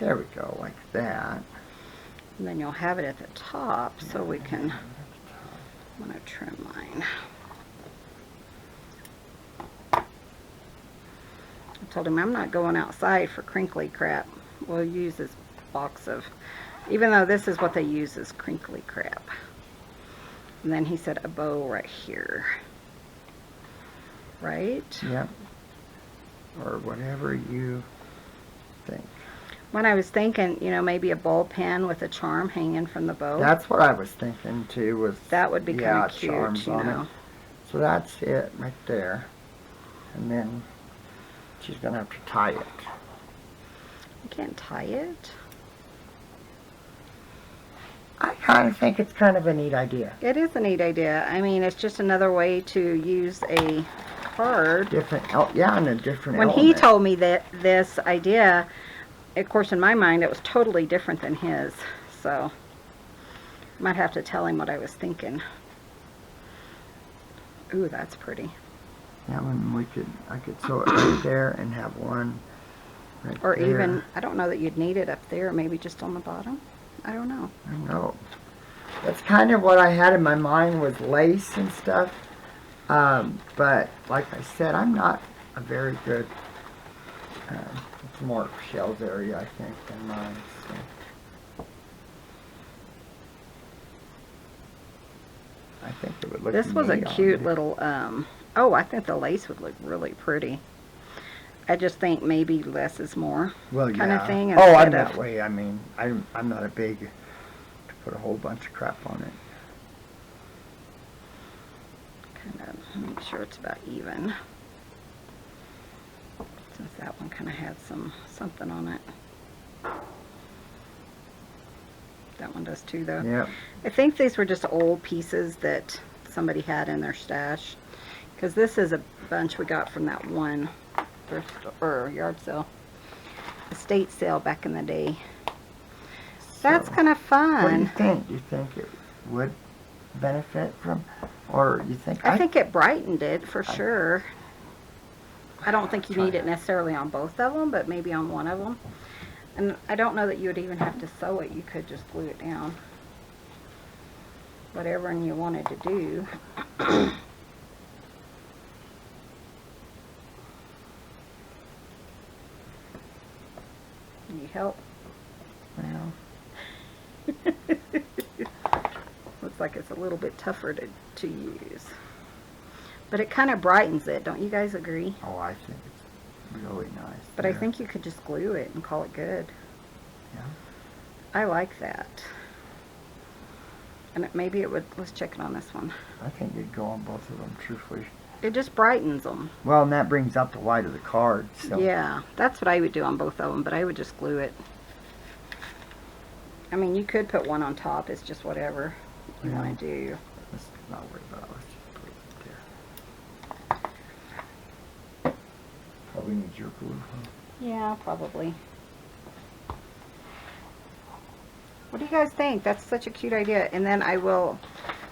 there we go, like that. And then you'll have it at the top, so we can. I'm gonna trim mine. I told him I'm not going outside for crinkly crap. We'll use this box of, even though this is what they use, is crinkly crap. And then he said a bow right here. Right? Yep. Or whatever you think. When I was thinking, you know, maybe a ball pen with a charm hanging from the bow. That's what I was thinking too. Was That would be kind of cute, charms you on know. it. So that's it right there, and then she's gonna have to tie it. You can't tie it. I kind of think it's kind of a neat idea. It is a neat idea. I mean, it's just another way to use a card. Different, and a different. When he element. told me that this idea, of course, in my mind, it was totally different than his. So, might have to tell him what I was thinking. Ooh, that's pretty. Yeah, when I could sew it right there and have one right Or there. even, I don't know that you'd need it up there. Maybe just on the bottom. I don't know. I know. That's kind of what I had in my mind was lace and stuff. But like I said, I'm not a very good. It's more Chelle's area, I think, than mine. So. I think it would look. This was a neat on cute there. little, oh, I think the lace would look really pretty. I just think maybe less is more Well, kind yeah. of thing. Oh, I'm instead that of- way. I mean, I'm not a big to put a whole bunch of crap on it. Kind of make sure it's about even. Since that one kind of had something on it. That one does too, though. Yep. I think these were just old pieces that somebody had in their stash. Because this is a bunch we got from that one thrift or yard sale, estate sale back in the day. That's So, kind of What do you fun. think? Do you think it would benefit from, or you think? I think it brightened it for I- sure. I don't think you Try need it that. necessarily on both of them, but maybe on one of them. And I don't know that you would even have to sew it. You could just glue it down. Whatever you wanted to do. Need help? Well, Looks like it's a little bit tougher to use. But it kind of brightens it, don't you guys agree? oh, I think it's really nice. But I there. think you could just glue it and call it good. Yeah. I like that. And maybe it would, let's check it on this one. I think it'd go on both of them, truthfully. It just brightens them. Well, and that brings up the white of the card. So. Yeah, that's what I would do on both of them, but I would just glue it. I mean, you could put one on top. It's just whatever you Yeah. want to do. Let's not worry about it. Let's just put it there. Probably need your glue, huh? Yeah, probably. What do you guys think? That's such a cute idea. And then I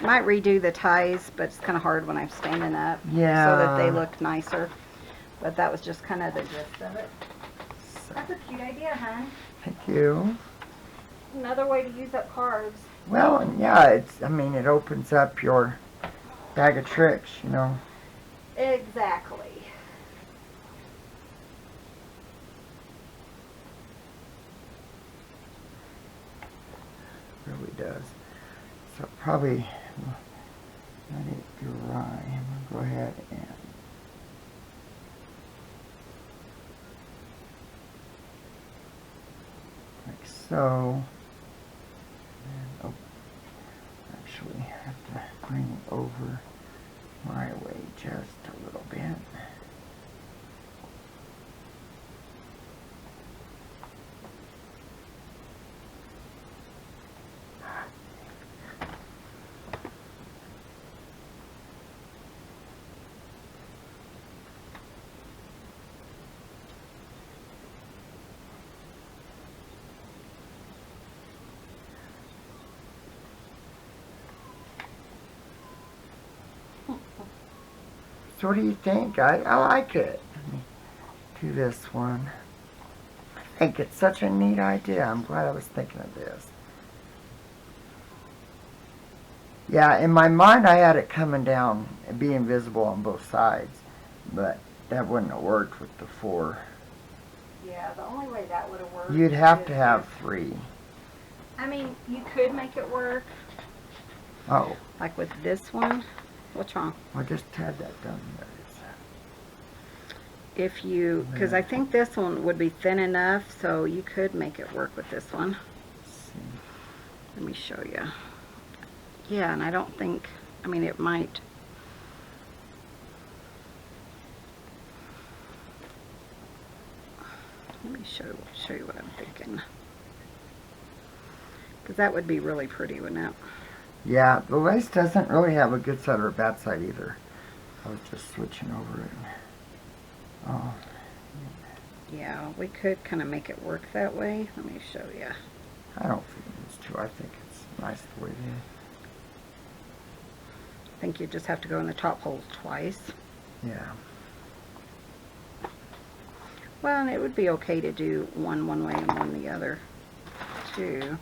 might redo the ties, but it's kind of hard when I'm standing up. Yeah. So that they look nicer. But that was just kind of the gist of it. That's a cute idea, huh? Thank you. Another way to use up cards. Well, and yeah, I mean, it opens up your bag of tricks, you know. Exactly. It really does. So probably let it dry. I'm going to go ahead and like so. And, oh, actually, I have to bring it over my way just a little bit. So what do you think? I like it. Let me do this one. I think it's such a neat idea. I'm glad I was thinking of this. Yeah, in my mind I had it coming down and being visible on both sides, but that wouldn't have worked with the 4. Yeah, the only way that would have worked. You'd have is to have if- 3. I mean, you could make it work, Oh, like with this one. What's wrong? I just had that done. There it is. If you, because I think this one would be thin enough, so you could make it work with this one. Let's see. Let me show you. Yeah, and I don't think, I mean, it might. Let me show you what I'm thinking. Because that would be really pretty, wouldn't it? Yeah, the lace doesn't really have a good side or a bad side either. I was just switching over it. Oh, Yeah, we could kind of make it work that way. Let me show you. I don't think it's too. I think it's nice the way it is. I think you just have to go in the top holes twice. Yeah. Well, and it would be okay to do one way and one the other, too.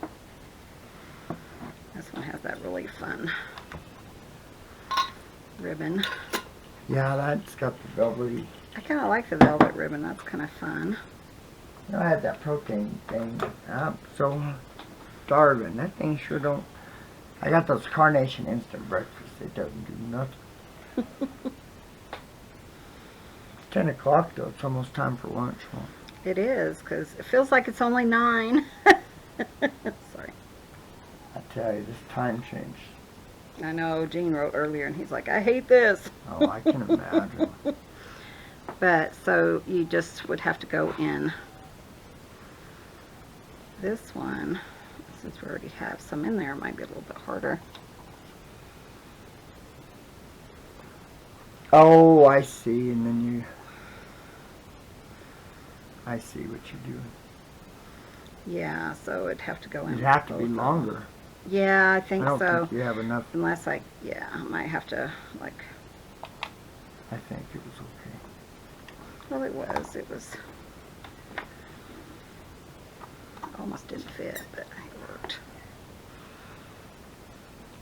This one has that really fun ribbon. Yeah, that's got the velvety. I kind of like the velvet ribbon. That's kind of fun. You know, I had that protein thing. I'm so starving. That thing sure don't. I got those Carnation instant breakfast. It doesn't do nothing. 10 o'clock though. It's almost time for lunch. Huh? It is, because it feels like it's only 9. Sorry. I tell you, this time change. I know, Gene wrote earlier, and he's like, I hate this. Oh, I can imagine. But, so you just would have to go in this one. Since we already have some in there, it might be a little bit harder. Oh, I see. And then you... I see what you're doing. Yeah, so it'd have to go in. It'd have to both be of them. longer. Yeah, I think I don't so. think you have enough. Unless I might have to, like, I think it was okay. well, it was, almost didn't fit, but it worked.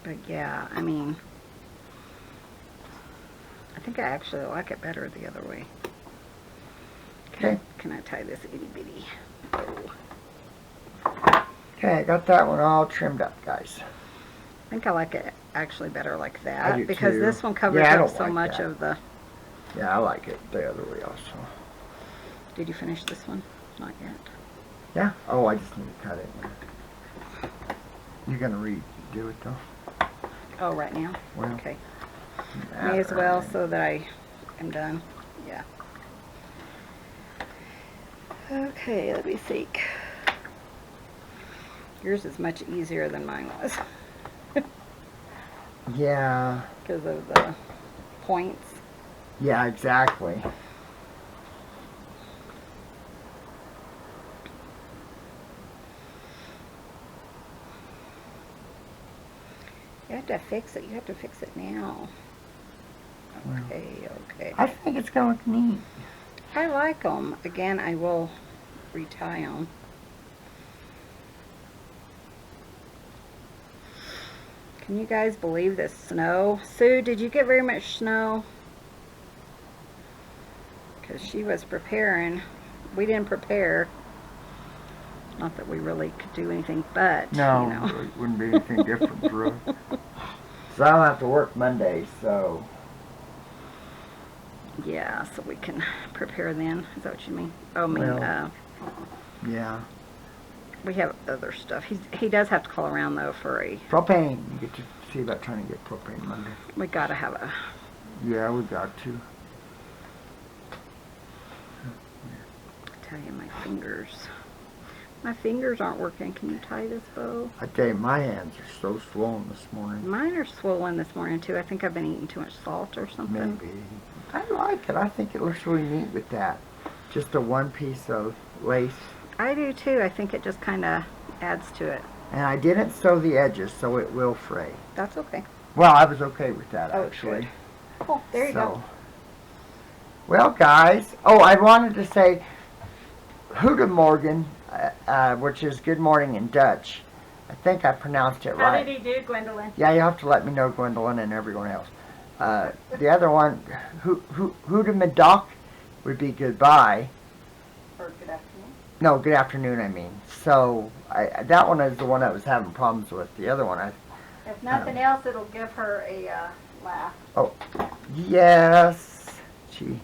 But yeah, I mean, I think I actually like it better the other way. Okay. Can I tie this itty bitty bow? Okay, I got that one all trimmed up, guys. I think I like it actually better like I that, do because too. this one covers Yeah, I up don't so like much that. of the. Yeah, I like it the other way also. Did you finish this one? Not yet. Yeah? Oh, I just need to cut it. You're going to redo it though? Oh, right now? Well, Okay. May as well, so. so that I am done. Yeah. Okay, let me think. Yours is much easier than mine was Yeah. because of the points. Yeah, exactly. You have to fix it. You have to fix it now. Okay, okay. I think it's going to look neat. I like them. Again, I will retie them. Can you guys believe this snow? Sue, did you get very much snow? Because she was preparing. We didn't prepare. Not that we really could do anything, but, No, you know. it wouldn't be anything different for us. So I don't have to work Monday, so. Yeah, so we can prepare then. Is that what you mean? Oh, I mean, Well, yeah. we have other stuff. He does have to call around, though, for a... Propane. You get to see about trying to get propane Monday. We gotta have a... Yeah, we got to. I tell you, my fingers... My fingers aren't working. Can you tie this bow? I tell you, my hands are so swollen this morning. Mine are swollen this morning, too. I think I've been eating too much salt or something. Maybe. I like it. I think it looks really neat with that. Just a one piece of lace. I do, too. I think it just kind of adds to it. And I didn't sew the edges, so it will fray. That's okay. Well, I was okay with that, Oh, actually. good. Oh, there you go. Well, guys, oh, I wanted to say Goedemorgen, which is good morning in Dutch. I think I pronounced it How right. did he do, Gwendolyn? Yeah, you have to let me know, Gwendolyn, and everyone else. The other one, Goedemiddag, would be goodbye. Or good afternoon? No, good afternoon, I mean. So, that one is the one I was having problems with. The other one, If nothing else, it'll give her a laugh. oh, yes. Gee.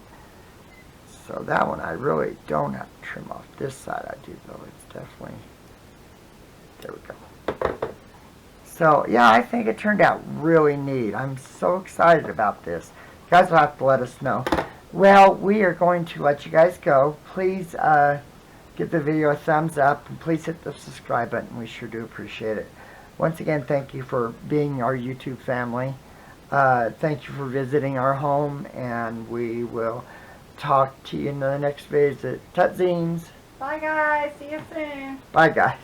So that one I really don't have to trim off. This side I do, though. It's definitely, there we go. So, yeah, I think it turned out really neat. I'm so excited about this. You guys will have to let us know. Well, we are going to let you guys go. Please give the video a thumbs up, and please hit the subscribe button. We sure do appreciate it. Once again, thank you for being our YouTube family. Thank you for visiting our home, and we will talk to you in the next visit. Tutzines. Bye, guys. See you soon. Bye, guys.